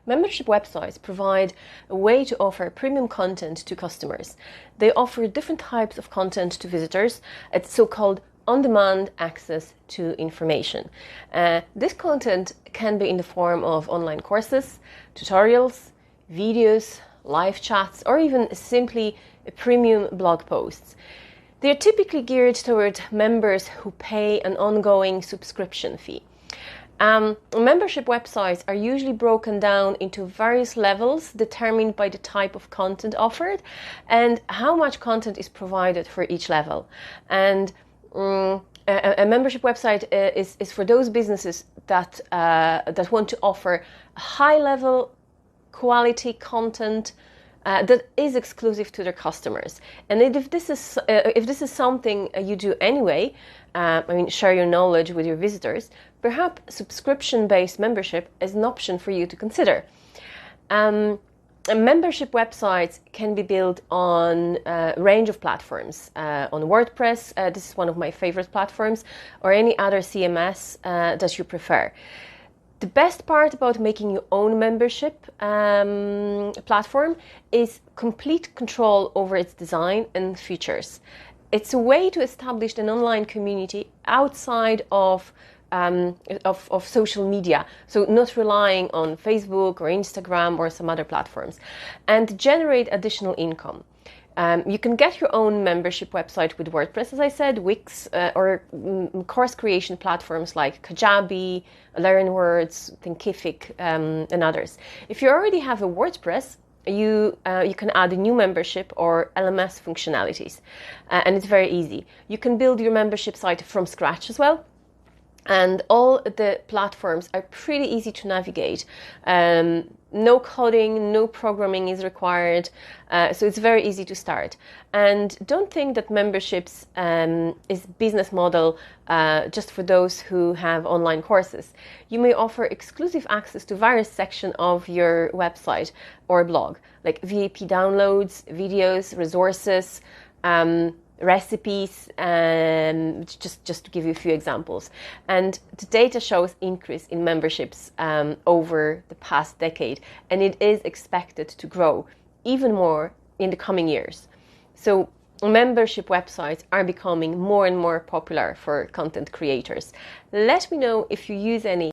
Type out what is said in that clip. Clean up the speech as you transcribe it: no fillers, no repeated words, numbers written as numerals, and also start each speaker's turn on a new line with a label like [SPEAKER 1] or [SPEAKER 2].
[SPEAKER 1] Membership websites provide a way to offer premium content to customers. They offer different types of content to visitors. It's so-called on-demand access to information. This content can be in the form of online courses, tutorials, videos, live chats, or even simply premium blog posts. They are typically geared toward members who pay an ongoing subscription fee. Membership websites are usually broken down into various levels determined by the type of content offered and how much content is provided for each level. And a membership website is for those businesses that want to offer high-level quality content that is exclusive to their customers. And if this is something you do anyway, share your knowledge with your visitors, perhaps subscription-based membership is an option for you to consider. Membership websites can be built on a range of platforms. On WordPress, this is one of my favorite platforms, or any other CMS that you prefer. The best part about making your own membership platform is complete control over its design and features. It's a way to establish an online community outside of social media, so not relying on Facebook or Instagram or some other platforms, and generate additional income. You can get your own membership website with WordPress, as I said, Wix, or course creation platforms like Kajabi, Learnwords, Thinkific, and others. If you already have a WordPress, you can add a new membership or LMS functionalities, and it's very easy. You can build your membership site from scratch as well. And all the platforms are pretty easy to navigate. No coding, no programming is required, so it's very easy to start. And don't think that memberships is business model just for those who have online courses. You may offer exclusive access to various sections of your website or blog, like VIP downloads, videos, resources, recipes, just to give you a few examples. And the data shows increase in memberships over the past decade, and it is expected to grow even more in the coming years. So membership websites are becoming more and more popular for content creators. Let me know if you use any